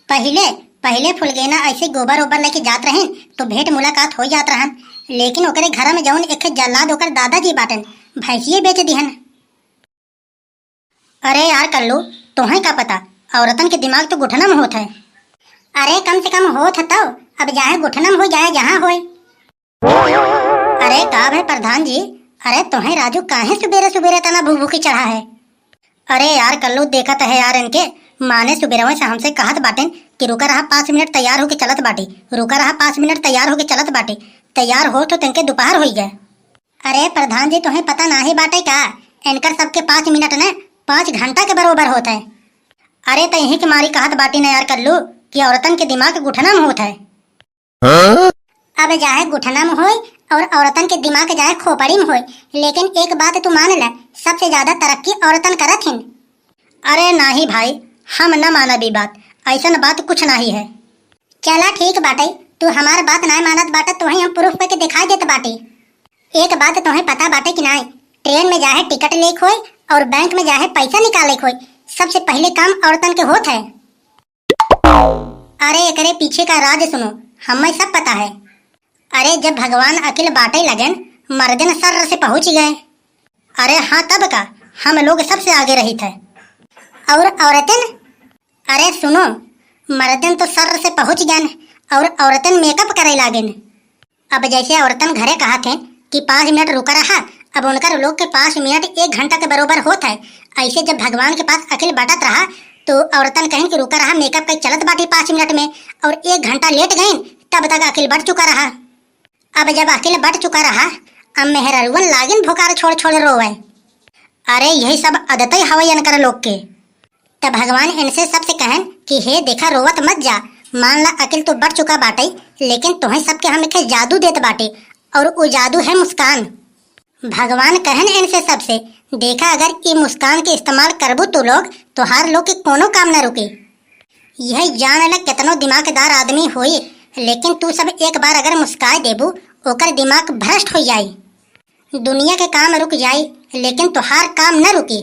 पहले पहले फुलगेना ऐसे गोबर ओबर लेके जात रहे तो भेंट मुलाकात हो जात रहन। लेकिन ओकरे घर में जौन एक जल्लाद ओकर दादाजी बाटन भैंसिए बेच दिहन। अरे यार कल्लू, तुम्हें क्या पता, औरतन के दिमाग तो गुठना में होता है। अरे कम से कम होत तो अब जाए गुठना में हो जाए जहाँ होए। अरे का भाई प्रधान जी, अरे तुम्हें राजू काहे सुबेरे सुबेरे तना भूखी चढ़ा है। अरे यार कल्लू, देखत है यार इनके माने सुबेरवा से हमसे कहत बाटेन कि रुका रहा 5 मिनट तैयार होके चलत बाटे, रुका रहा 5 मिनट तैयार होके चलत बाटे, तैयार हो तो तिनके दोपहर हो गए। अरे प्रधान जी, तुम्हें पता नहीं बाटे का, इनकर सबके 5 मिनट न 5 घंटा के बरोबर होता है। अरे तो यही के मारी कहत बाटी न यार कल्लू कि औरतन के दिमाग गुठना में होता है। अब जाए गुठना में होए और औरतन के दिमाग जाए खोपड़ी में होए, लेकिन एक बात तू मान ले, सबसे ज्यादा तरक्की औरतन करत हिन। अरे नहीं भाई, हम न माना भी बात, ऐसा बात कुछ नहीं है। चला ठीक बाटे, तू हमार बात नहीं मानत बाटे तो हम प्रूफ करके दिखाई देत बाटे। एक बात तुम्हें पता बाटे कि नहीं, ट्रेन में जाए टिकट लेक होए और बैंक में जाए पैसा निकाले होए, सबसे पहले काम औरतन के होत है। अरे एकरे पीछे का राज सुनो, हमें सब पता है। अरे जब भगवान अकेले बाटे लगन, मर्दन सर से पहुंच गए। अरे हाँ, तब का हम लोग सबसे आगे रही थे। और औरतन, अरे सुनो, मर्दन तो सर से पहुंच गए और औरतन मेकअप करे लागन। अब जैसे औरतन घरे कहा थे कि 5 मिनट रुका रहा, अब उनकर लोग के 5 मिनट 1 घंटा के बरोबर होता है। ऐसे जब भगवान के पास अकेले बाटत रहा तो औरतन कहें कि रुका रहा मेकअप का चलत बाटी 5 मिनट में, और 1 घंटा लेट गए, तब तक अकेले बढ़ चुका रहा। अब जब अकेले बढ़ चुका रहा, अब मेहररुवन लागन भुकार छोड़ छोड़ रोवे। अरे यही सब आदतें हवाई अनकर लोग के। तब भगवान इनसे सबसे कहन कि हे देखा, रोवत मत जा, मान ला अकेले तो बढ़ चुका बाटे, लेकिन तुम्हें सबके हम एक जादू देत बाटे, और वो जादू है मुस्कान। भगवान कहन इनसे सबसे, देखा अगर ये मुस्कान के इस्तेमाल करबू तो लोग तो हर लोग के कोनो काम न रुके। यह जान लग कितनो दिमागदार आदमी होई, लेकिन तू सब एक बार अगर मुस्काए देबू, ओकर दिमाग भ्रष्ट हो जाई, दुनिया के काम रुक जाई, लेकिन तुहार काम न रुकी।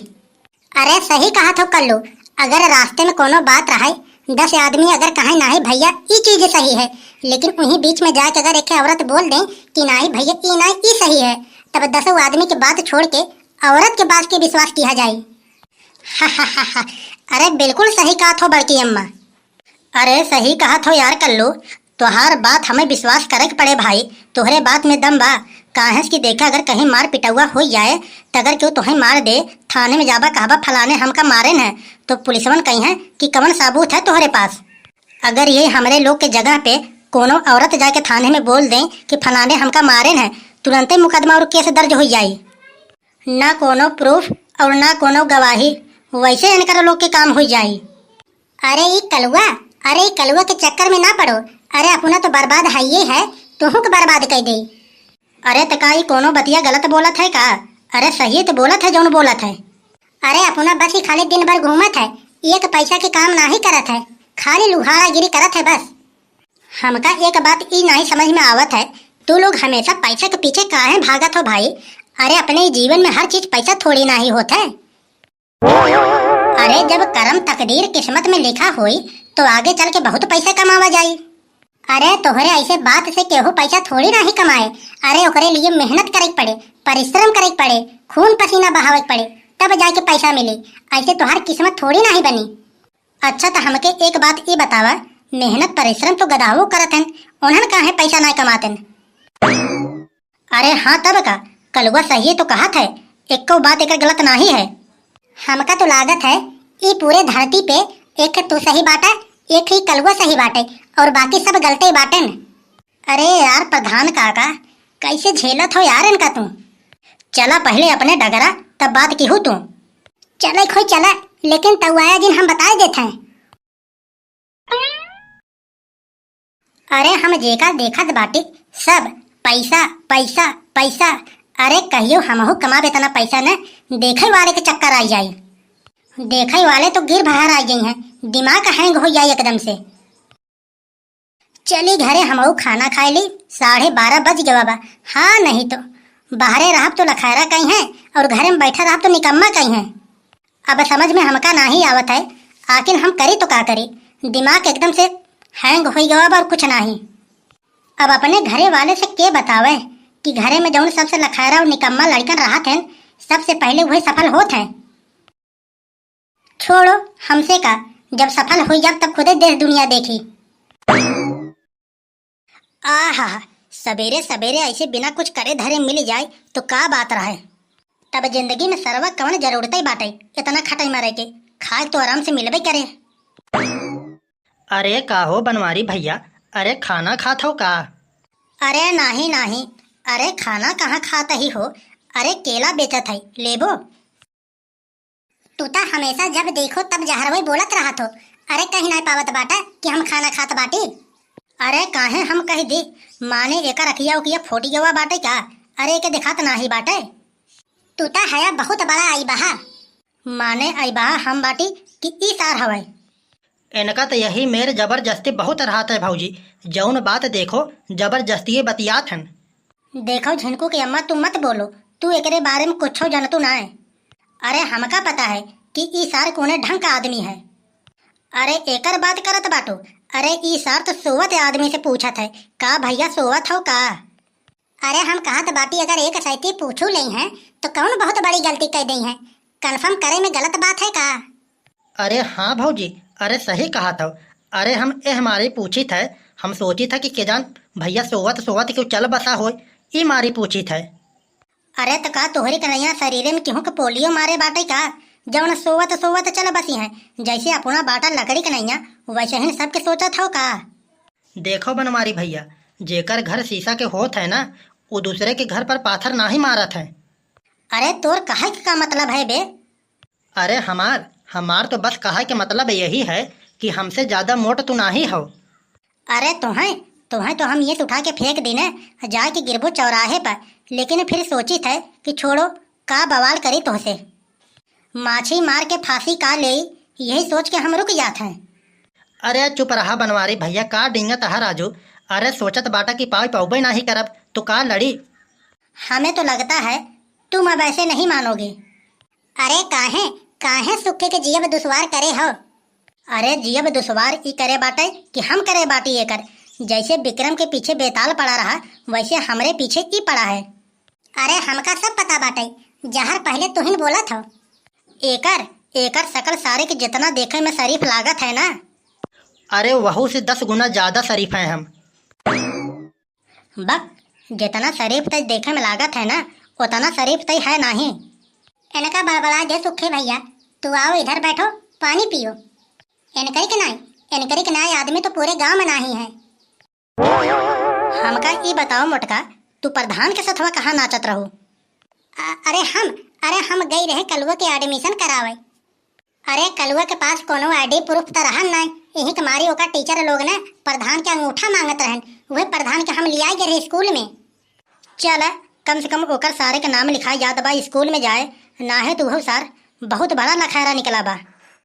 अरे सही कहा तो कल्लू, अगर रास्ते में कोनो बात रहे, 10 आदमी अगर कहे नहीं भैया ये चीज सही है, लेकिन उन्हीं बीच में जाके अगर एक औरत बोल दे कि नहीं भैया ये नहीं ये सही है, तब 10 आदमी की बात छोड़ के औरत के बात के विश्वास किया जाए। हा। अरे बिल्कुल सही कहा थो बड़की अम्मा। अरे सही कहा थो यार कल्लू, तुहार बात हमें विश्वास करे के पड़े भाई, तुहरे बात में दम बा। काहे कि देखा अगर कहीं मार पिटौआ हो जाए तो अगर क्यों तुम्हें मार दे, थाने में जाबा कहबा फलाने हमका मारे न, तो पुलिसवन कही है कि कवन सबूत है तुम्हारे पास। अगर ये हमारे लोग के जगह पे कोनो औरत जाके थाने में बोल दें कि फलाने हमका मारे न, तुरंत ही मुकदमा और केस दर्ज हो जाए, ना कोनो प्रूफ और ना कोनो गवाही, वैसे इनकर लोग के काम हो जाए। अरे ये कलुआ के चक्कर में ना पड़ो, अरे अपना तो बर्बाद है ये है, तुहू को बर्बाद कर दे। अरे तकाई कोनो बतिया गलत बोलत है का? अरे सही तो बोलत है जौन बोलत है। अरे अपना बस ही खाली दिन भर घूमत है, एक पैसा के काम नहीं करत है, खाली लुहारागिरी करत है बस। हमका एक बात ई नहीं समझ में आवत है, तू लोग हमेशा पैसा के पीछे काहे भागत हो भाई? अरे अपने जीवन में हर चीज पैसा थोड़ी नहीं होता है। अरे जब कर्म तकदीर किस्मत में लिखा हुई तो आगे चल के बहुत पैसा कमावा जाए। अरे तोहरे ऐसे बात से केहू पैसा थोड़ी नहीं कमाए, अरे ओकरे लिए मेहनत करे पड़े, परिश्रम करे पड़े, खून पसीना बहावे पड़े, तब जाके पैसा मिले। ऐसे तोहार किस्मत थोड़ी नहीं बनी। अच्छा तो हमके एक बात ये बतावा, मेहनत परिश्रम तो गदावो करत हैं, उन्हन काहे पैसा नहीं कमातन? अरे हाँ तब का कलुआ सही तो कहा था, एक बात एक गलत नहीं है। हमका तो लागत है ये पूरे धरती पे एक तू सही बाटा, एक ही कलुआ सही बाटे और बाकी सब गलते बाटन। अरे यार प्रधान काका, कैसे झेलत हो यार इनका तू? चला पहले अपने डगरा तब बात की हूँ तू। चले खोई चला, लेकिन तब आया जिन हम बताए देते हैं। अरे हम जेका देखत बाटी सब पैसा पैसा पैसा। अरे कहियो हमहू कमाबे तना पैसा न, देखे वाले के चक्कर आ जाए, देखे वाले तो गिर बाहर आ गई हैं, दिमाग हैंग हो जाए एकदम से। चली घरे हमहू खाना खाए ली, 12:30 बज गवा बा। हाँ नहीं तो बाहरे रहा तो लखैरा कहीं है और घर में बैठा रहा तो निकम्मा कहीं है। अब समझ में हमका नहीं आवत है, आखिर हम करी तो का करी? दिमाग एकदम से हैंग हो गया और कुछ नहीं। अब अपने घरे वाले से के बतावे कि घरे में जौन सबसे लखैरा और निकम्मा लड़कन रहा थे सबसे पहले वही सफल होते हैं। छोड़ो हमसे का, जब सफल हुई जब तब खुदे देश दुनिया देखी। आहा, सवेरे सवेरे ऐसे बिना कुछ करे धरे मिल जाए तो का बात रहे। तब जिंदगी में सरवा कवन जरूरत ही बाटे इतना खटाई मारे के, खाए तो आराम से मिलबे करे। अरे का हो बनवारी भैया, अरे खाना खात हो का? अरे नहीं नहीं, अरे खाना कहाँ खाता ही हो, अरे केला बेचत है, लेबो। तू तो हमेशा जब देखो तब जहरवई बोलत रहा तो, अरे कहीं नहीं पावत बाटा कि हम खाना खात बाटी। अरे काहे हम कह दी, माने एका रखिया उकिया फोटी गवा बाटे क्या? अरे के दिखात नाही बाटे। तू तो है बहुत बड़ा आई बहा, माने आई बहा हम बाटी कि ई सार हवै। इनका तो यही मेरे जबरदस्ती बहुत रहता है भाऊजी, जौन बात देखो जबरदस्ती बतियात हन। देखो झिनकू की अम्मा तुम मत बोलो, तू एकरे बारे में कुछ जानतू ना है। अरे हमका पता है कि ई सार कोने ढंग का आदमी है। अरे एकर बात करत बाटो, अरे ई सार तो सोवत आदमी से पूछत है का भैया सोवत हो का? अरे हम कहत बाटी अगर एक सैती पूछू ले हैं तो कौन बहुत बड़ी गलती कर दी है, कंफर्म करे में गलत बात है का? अरे हाँ भाऊजी, अरे सही कहा था। अरे हम ए हमारी पूछी थे, हम सोची था कि के जान भैया सोवत सोवत क्यों चल बसा हो, ई मारी पूछी थे। अरे तो का तोहरी कन्हैया शरीर में केहू के पोलियो मारे बाटे का, जौन सोवत सोवत चल बसी है? जैसे अपना बाटा लकड़ी कन्हैया वैसे ही सबके सोचत हो का? देखो बनवारी भैया, जेकर घर शीशा के होत है ना, वो दूसरे के घर पर पाथर ना ही मारत है। अरे तोर कहे का मतलब है बे? अरे हमार तो बस कहा के मतलब यही है कि हमसे ज्यादा मोट तू ना ही हो। अरे तुम्हें तो हम ये उठा के फेंक देने जाके गिरबो चौराहे पर, लेकिन फिर सोची थे कि छोड़ो का बवाल करी तुहसे, माछी मार के फांसी का ले, यही सोच के हम रुक जाते हैं। अरे चुप रहा बनवारी भैया, का डिंगत है राजू। अरे सोचत बाटा की पाई पाउबे नहीं करब तो का लड़ी। हमें तो लगता है तुम अब ऐसे नहीं मानोगे। अरे काहे काहे सुखे के जियब दुश्वार करे हो? अरे जियब दुश्वार ई करे बाटे कि हम करे बाटी ये कर, जैसे विक्रम के पीछे बेताल पड़ा रहा वैसे हमरे पीछे ई पड़ा है। अरे हमका सब पता बाटे, जहर पहले तू ही बोला था। एकर शकल सारे के जितना देखे में शरीफ लागत है ना। अरे वहू से 10 गुना ज्यादा शरीफ हैं हम। बक, जितना शरीफ तय देखे में लागत है ना उतना शरीफ तय है नहीं। इनका बड़बड़ा दे सुखे भैया, तू आओ इधर बैठो पानी पियो। इनकरी के नाई आदमी तो पूरे गांव में नहीं है। हमका ई बताओ मोटका, तू प्रधान के सथवा कहाँ नाचत रहू? अरे हम गई रहे कलुआ के एडमिशन करावे। अरे कलुआ के पास कोनो आईडी प्रूफ तो रहन नहीं, यही के मारी ओका टीचर लोग ने प्रधान के अंगूठा मांगत रहन, वही प्रधान के हम लिया गए स्कूल में। चल कम से कम ओकर सारे के नाम लिखाई याद बा स्कूल में जाए, ना है तो वो सार बहुत बड़ा लखैरा निकला बा।